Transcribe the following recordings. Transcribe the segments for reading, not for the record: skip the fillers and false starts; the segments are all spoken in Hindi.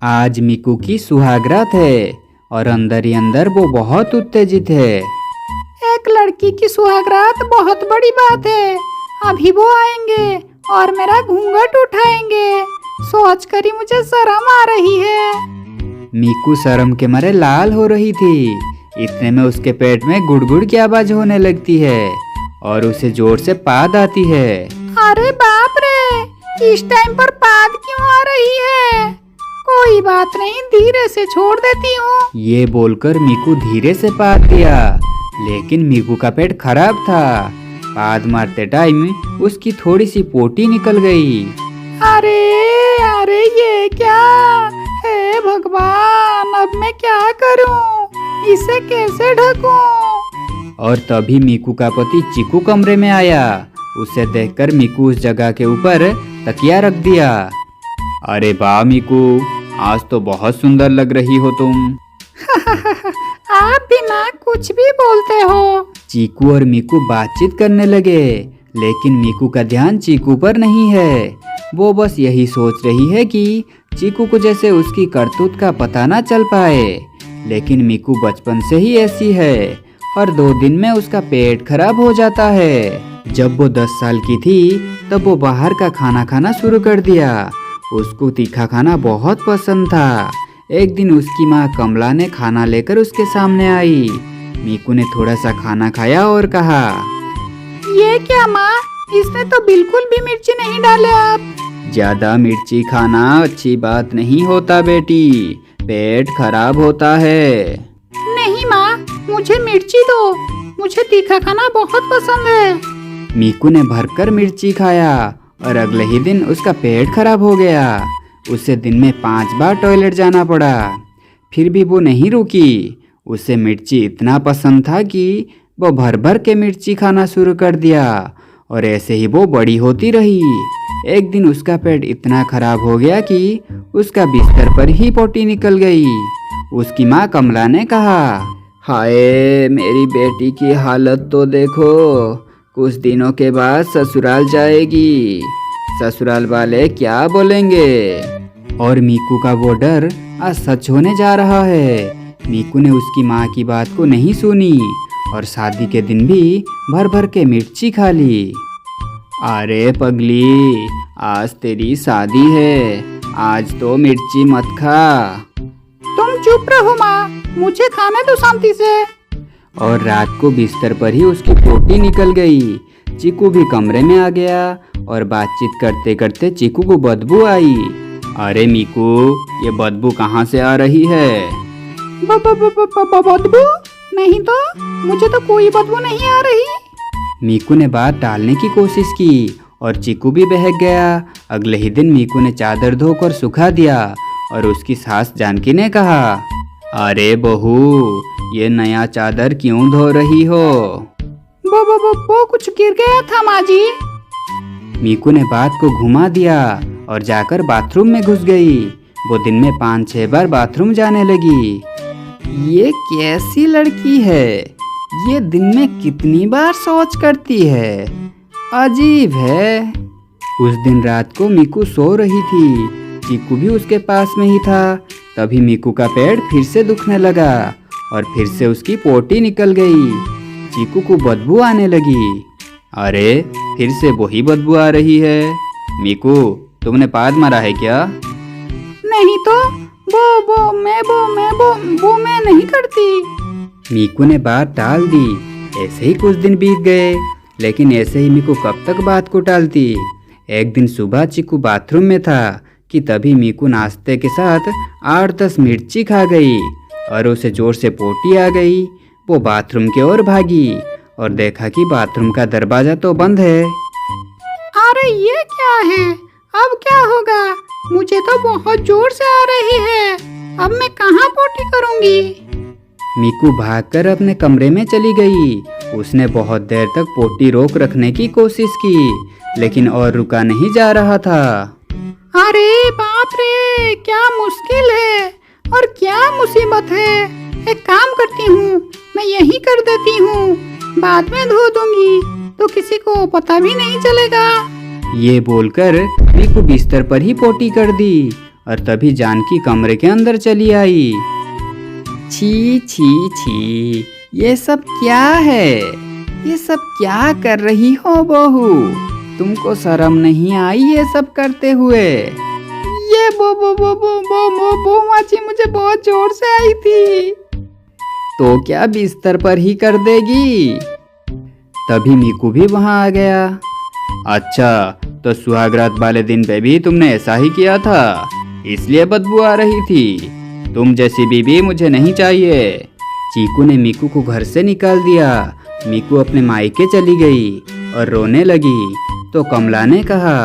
आज मीकू की सुहागरात है और अंदर ही अंदर वो बहुत उत्तेजित है। एक लड़की की सुहागरात बहुत बड़ी बात है। अभी वो आएंगे और मेरा घूंघट उठाएंगे। सोच कर ही मुझे शर्म आ रही है। मीकू शर्म के मारे लाल हो रही थी। इतने में उसके पेट में गुड़गुड़ की आवाज होने लगती है और उसे जोर से पाद आती है। अरे बाप रे, इस टाइम पर पाद क्यों आ रही है? कोई बात नहीं, धीरे से छोड़ देती हूँ। ये बोलकर मीकू धीरे से पाद दिया, लेकिन मीकू का पेट खराब था। पाद मारते टाइम उसकी थोड़ी सी पोटी निकल गई। अरे अरे, ये क्या है भगवान, अब मैं क्या करूँ? इसे कैसे ढकूं? और तभी मीकू का पति चीकू कमरे में आया। उसे देखकर मीकू उस जगह के ऊपर तकिया रख दिया। अरे वाह मीकू, आज तो बहुत सुंदर लग रही हो तुम। आप भी ना कुछ भी बोलते हो। चीकू और मीकू बातचीत करने लगे, लेकिन मीकू का ध्यान चीकू पर नहीं है। वो बस यही सोच रही है कि चीकू को जैसे उसकी करतूत का पता ना चल पाए। लेकिन मीकू बचपन से ही ऐसी है और 2 दिन में उसका पेट खराब हो जाता है। जब वो 10 साल की थी तब वो बाहर का खाना खाना शुरू कर दिया। उसको तीखा खाना बहुत पसंद था। एक दिन उसकी माँ कमला ने खाना लेकर उसके सामने आई। मीकू ने थोड़ा सा खाना खाया और कहा, ये क्या माँ, इसमें तो बिल्कुल भी मिर्ची नहीं डाले आप। ज्यादा मिर्ची खाना अच्छी बात नहीं होता बेटी, पेट खराब होता है। नहीं माँ, मुझे मिर्ची दो, मुझे तीखा खाना बहुत पसंद है। मीकू ने भरकर मिर्ची खाया और अगले ही दिन उसका पेट खराब हो गया। उसे दिन में 5 बार टॉयलेट जाना पड़ा। फिर भी वो नहीं रुकी। उसे मिर्ची इतना पसंद था कि वो भर भर के मिर्ची खाना शुरू कर दिया और ऐसे ही वो बड़ी होती रही। एक दिन उसका पेट इतना खराब हो गया कि उसका बिस्तर पर ही पोटी निकल गई। उसकी माँ कमला ने कहा, हाय मेरी बेटी की हालत तो देखो, कुछ दिनों के बाद ससुराल जाएगी। ससुराल वाले क्या बोलेंगे? और मीकू का वो डर आज सच होने जा रहा है। मीकू ने उसकी माँ की बात को नहीं सुनी और शादी के दिन भी भर भर के मिर्ची खा ली। अरे पगली, आज तेरी शादी है, आज तो मिर्ची मत खा। तुम चुप रहो माँ, मुझे खाने दो शांति से। और रात को बिस्तर पर ही उसकी पोटी निकल गई। चीकू भी कमरे में आ गया और बातचीत करते करते चीकू को बदबू आई। अरे मीकू, ये बदबू कहाँ से आ रही है? बदबू? नहीं तो, मुझे तो कोई बदबू नहीं आ रही। मीकू ने बात टालने की कोशिश की और चीकू भी बहक गया। अगले ही दिन मीकू ने चादर धोकर सुखा दिया और उसकी सास जानकी ने कहा, अरे बहू, ये नया चादर क्यों धो रही हो? वो कुछ गिर गया था माँ जी। मीकू ने बात को घुमा दिया और जाकर बाथरूम में घुस गई। वो दिन में 5-6 बार बाथरूम जाने लगी। ये कैसी लड़की है? ये दिन में कितनी बार शौच करती है? अजीब है। उस दिन रात को मीकू सो रही थी। चीकू भी उसके पास में ही था। तभी मीकू का पेट फिर से दुखने लगा और फिर से उसकी पोटी निकल गई। चीकू को बदबू आने लगी। अरे फिर से वही बदबू आ रही है। मीकू, तुमने पाद मारा है क्या? नहीं तो, वो मैं नहीं करती। मीकू ने बात टाल दी। ऐसे ही कुछ दिन बीत गए, लेकिन ऐसे ही मीकू कब तक बात को टालती। एक दिन सुबह चीकू बाथरूम में था कि तभी मीकू नाश्ते के साथ 8-10 मिर्ची खा गई और उसे जोर से पोटी आ गई। वो बाथरूम की ओर भागी और देखा कि बाथरूम का दरवाजा तो बंद है। अरे ये क्या है? अब क्या होगा? मुझे तो बहुत जोर से आ रही है। अब मैं कहाँ पोटी करूँगी? मीकू भागकर अपने कमरे में चली गई। उसने बहुत देर तक पोटी रोक रखने की कोशिश की, लेकिन और रुका नहीं जा रहा था। अरे बाप रे, क्या मुश्किल है और क्या मुसीबत है। एक काम करती हूँ, मैं यही कर देती हूँ, बाद में धो दूंगी तो किसी को पता भी नहीं चलेगा। ये बोलकर मीकू बिस्तर पर ही पोटी कर दी और तभी जानकी कमरे के अंदर चली आई। छी छी छी, ये सब क्या है? ये सब क्या कर रही हो बहू? तुमको शर्म नहीं आई ये सब करते हुए? ये बो माची मुझे बहुत जोर से आई थी। तो क्या बिस्तर पर ही कर देगी? तभी मीकू भी वहां आ गया। अच्छा, तो सुहागरात वाले दिन पे भी तुमने ऐसा ही किया था, इसलिए बदबू आ रही थी। तुम जैसी बीवी मुझे नहीं चाहिए। चीकू ने मीकू को घर से निकाल दिया। मीकू अपने मायके चली गई और रोने लगी। तो कमला ने कहा,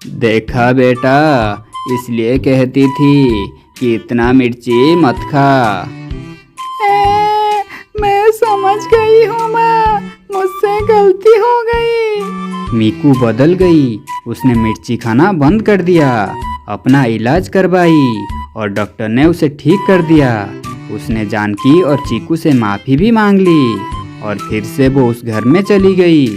देखा बेटा, इसलिए कहती थी कि इतना मिर्ची मत खा। मैं समझ गई हूँ माँ, मुझसे गलती हो गई। मीकू बदल गई। उसने मिर्ची खाना बंद कर दिया, अपना इलाज करवाई और डॉक्टर ने उसे ठीक कर दिया। उसने जानकी और चीकू से माफ़ी भी मांग ली और फिर से वो उस घर में चली गई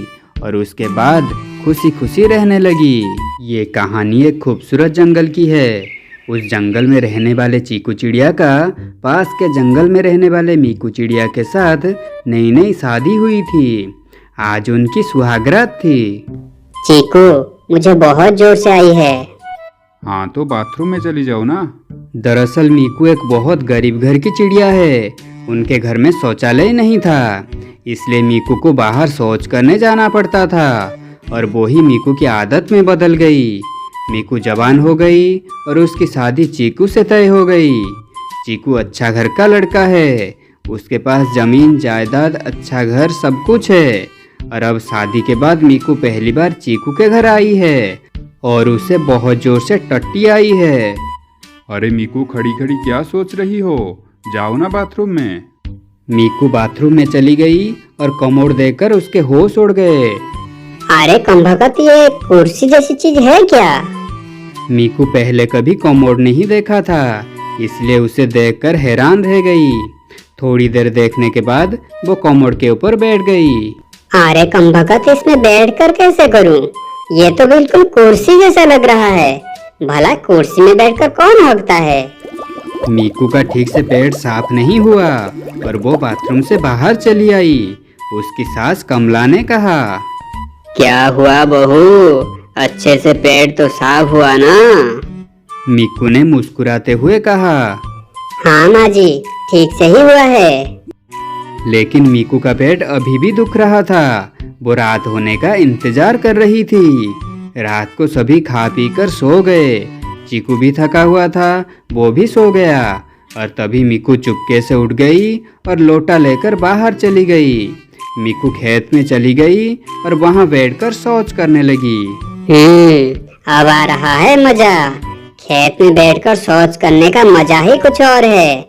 और उसके बाद खुशी खुशी रहने लगी। ये कहानी एक खूबसूरत जंगल की है। उस जंगल में रहने वाले चीकू चिड़िया का पास के जंगल में रहने वाले मीकू चिड़िया के साथ नई नई शादी हुई थी। आज उनकी सुहागरात थी। चीकू, मुझे बहुत जोर से आई है। हाँ, तो बाथरूम में चली जाओ ना। दरअसल मीकू एक बहुत गरीब घर की चिड़िया है। उनके घर में शौचालय नहीं था, इसलिए मीकू को बाहर शौच करने जाना पड़ता था और वो ही मीकू की आदत में बदल गई। मीकू जवान हो गई और उसकी शादी चीकू से तय हो गई। चीकू अच्छा घर का लड़का है, उसके पास जमीन जायदाद, अच्छा घर, सब कुछ है। और अब शादी के बाद मीकू पहली बार चीकू के घर आई है और उसे बहुत जोर से टट्टी आई है। अरे मीकू, खड़ी खड़ी क्या सोच रही हो? जाओ ना बाथरूम में। मीकू बाथरूम में चली गई और कमोड देखकर उसके होश उड़ गए। अरे कमबख्त, ये कुर्सी जैसी चीज है क्या? मीकू पहले कभी कमोड नहीं देखा था, इसलिए उसे देखकर हैरान रह गई। थोड़ी देर देखने के बाद वो कमोड के ऊपर बैठ गई। अरे कमबख्त, इसमें बैठकर कैसे करूं? ये तो बिल्कुल कुर्सी जैसा लग रहा है। भला कुर्सी में बैठकर कौन हकता है? मीकू का ठीक से पेट साफ नहीं हुआ और वो बाथरूम से बाहर चली आई। उसकी सास कमला ने कहा, क्या हुआ बहू? अच्छे से पेट तो साफ हुआ ना? मीकू ने मुस्कुराते हुए कहा, हाँ माँ जी, ठीक से ही हुआ है। लेकिन मीकू का पेट अभी भी दुख रहा था। वो रात होने का इंतजार कर रही थी। रात को सभी खा पी कर सो गए। चीकू भी थका हुआ था, वो भी सो गया। और तभी मीकू चुपके से उठ गई और लोटा लेकर बाहर चली गई। मीकू खेत में चली गई और वहां बैठकर शौच करने लगी। अब आ रहा है मजा। खेत में बैठकर शौच करने का मजा ही कुछ और है।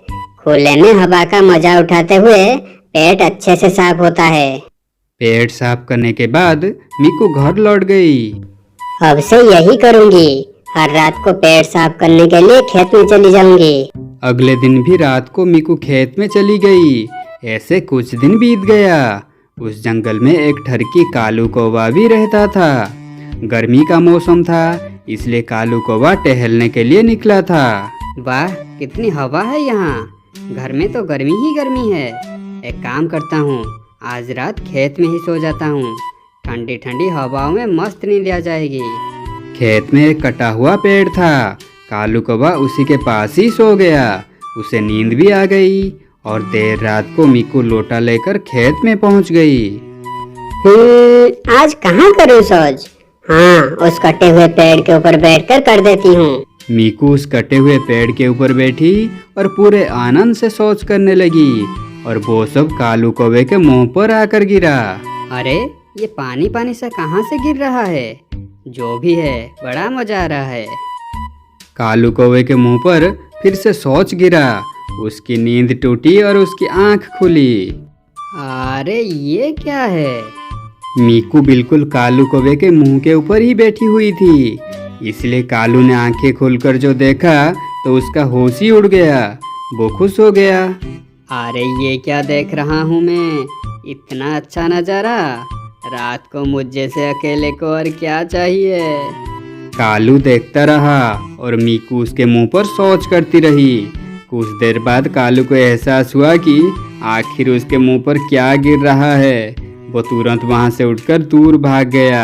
खुले में हवा का मजा उठाते हुए पेट अच्छे से साफ होता है। पेट साफ करने के बाद मीकू घर लौट गई। अब से यही करूंगी। हर रात को पेट साफ करने के लिए खेत में चली जाऊंगी। अगले दिन भी रात को मीकू खेत में चली गई। ऐसे कुछ दिन बीत गया। उस जंगल में एक ठरकी कालू कौवा भी रहता था। गर्मी का मौसम था, इसलिए कालू कौवा टहलने के लिए निकला था। वाह, कितनी हवा है यहाँ। घर में तो गर्मी ही गर्मी है। एक काम करता हूँ, आज रात खेत में ही सो जाता हूँ। ठंडी ठंडी हवाओं में मस्त नींद आ जाएगी। खेत में एक कटा हुआ पेड़ था। कालू कौवा उसी के पास ही सो गया। उसे नींद भी आ गई और देर रात को मीकू लोटा लेकर खेत में पहुंच गई। आज कहाँ करूँ शौच? हाँ, उस कटे हुए पेड़ के ऊपर बैठकर कर देती हूँ। मीकू उस कटे हुए पेड़ के ऊपर बैठी और पूरे आनंद से शौच करने लगी और वो सब कालू कौवे के मुंह पर आकर गिरा। अरे, ये पानी पानी सा कहाँ से गिर रहा है? जो भी है, बड़ा मजा आ रहा है। कालू कौवे के मुंह पर फिर से शौच गिरा। उसकी नींद टूटी और उसकी आंख खुली। अरे, ये क्या है? मीकू बिल्कुल कालू कौवे के मुंह के ऊपर ही बैठी हुई थी, इसलिए कालू ने आंखें खोलकर जो देखा तो उसका होश ही उड़ गया। वो खुश हो गया। अरे, ये क्या देख रहा हूँ मैं? इतना अच्छा नज़ारा। रात को मुझ जैसे अकेले को और क्या चाहिए। कालू देखता रहा और मीकू उसके मुंह पर शौच करती रही। कुछ देर बाद कालू को एहसास हुआ कि आखिर उसके मुंह पर क्या गिर रहा है। वो तुरंत वहां से उठकर दूर भाग गया।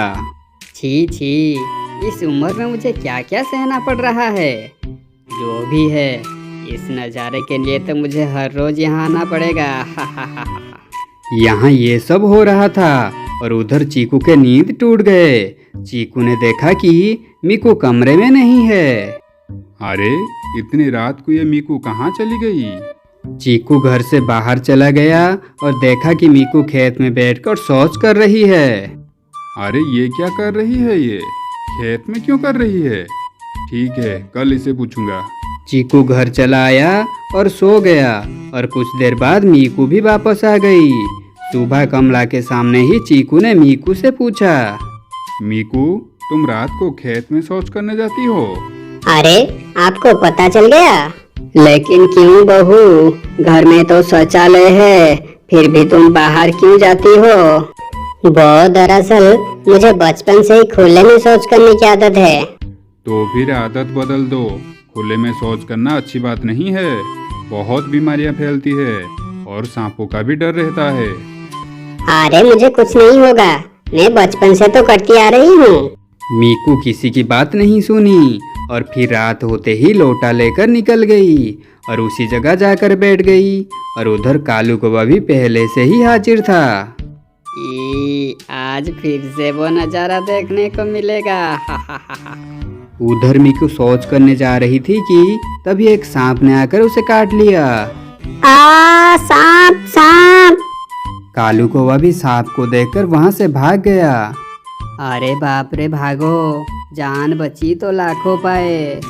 छी छी, इस उम्र में मुझे क्या क्या सहना पड़ रहा है। जो भी है, इस नज़ारे के लिए तो मुझे हर रोज यहाँ आना पड़ेगा। यहाँ ये सब हो रहा था और उधर चीकू के नींद टूट गए। चीकू ने देखा कि मीकू कमरे में नहीं है। अरे इतनी रात को ये मीकू कहाँ चली गई? चीकू घर से बाहर चला गया और देखा कि मीकू खेत में बैठकर शौच कर रही है। अरे ये क्या कर रही है? ये खेत में क्यों कर रही है? ठीक है, कल इसे पूछूंगा। चीकू घर चला आया और सो गया और कुछ देर बाद मीकू भी वापस आ गई। सुबह कमला के सामने ही चीकू ने मीकू से पूछा, मीकू, तुम रात को खेत में शौच करने जाती हो? अरे आपको पता चल गया? लेकिन क्यों बहू, घर में तो शौचालय है, फिर भी तुम बाहर क्यों जाती हो? वो दरअसल मुझे बचपन से ही खुले में शौच करने की आदत है। तो फिर आदत बदल दो। खुले में शौच करना अच्छी बात नहीं है। बहुत बीमारियां फैलती है और सांपों का भी डर रहता है। अरे मुझे कुछ नहीं होगा, मैं बचपन से तो करती आ रही हूँ। मीकू किसी की बात नहीं सुनी और फिर रात होते ही लोटा लेकर निकल गई और उसी जगह जाकर बैठ गई। और उधर कालू कौवा भी पहले से ही हाजिर था। आज फिर से वो नज़ारा देखने को मिलेगा। उधर मीकू शौच करने जा रही थी कि तभी एक सांप ने आकर उसे काट लिया। सांप सांप। कालू कौवा भी सांप को देखकर वहां से भाग गया। अरे बाप रे, भागो, जान बची तो लाखों पाए।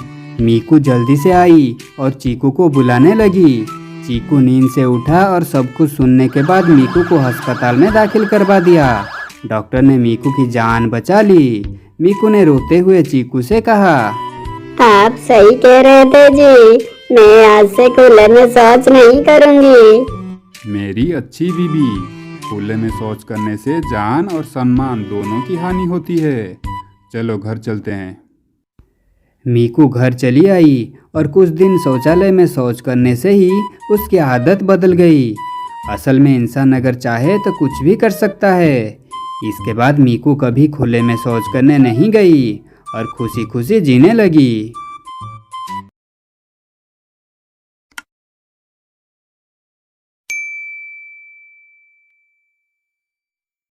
मीकू जल्दी से आई और चीकू को बुलाने लगी। चीकू नींद से उठा और सब कुछ सुनने के बाद मीकू को अस्पताल में दाखिल करवा दिया। डॉक्टर ने मीकू की जान बचा ली। मीकू ने रोते हुए चीकू से कहा, आप सही कह रहे थे जी, मैं आज से खुले में शौच नहीं करूंगी। मेरी अच्छी बीबी, खुले में शौच करने से जान और सम्मान दोनों की हानि होती है। चलो घर चलते हैं। मीकू घर चली आई और कुछ दिन शौचालय में शौच करने से ही उसकी आदत बदल गई। असल में इंसान अगर चाहे तो कुछ भी कर सकता है। इसके बाद मीकू कभी खुले में शौच करने नहीं गई और खुशी खुशी जीने लगी।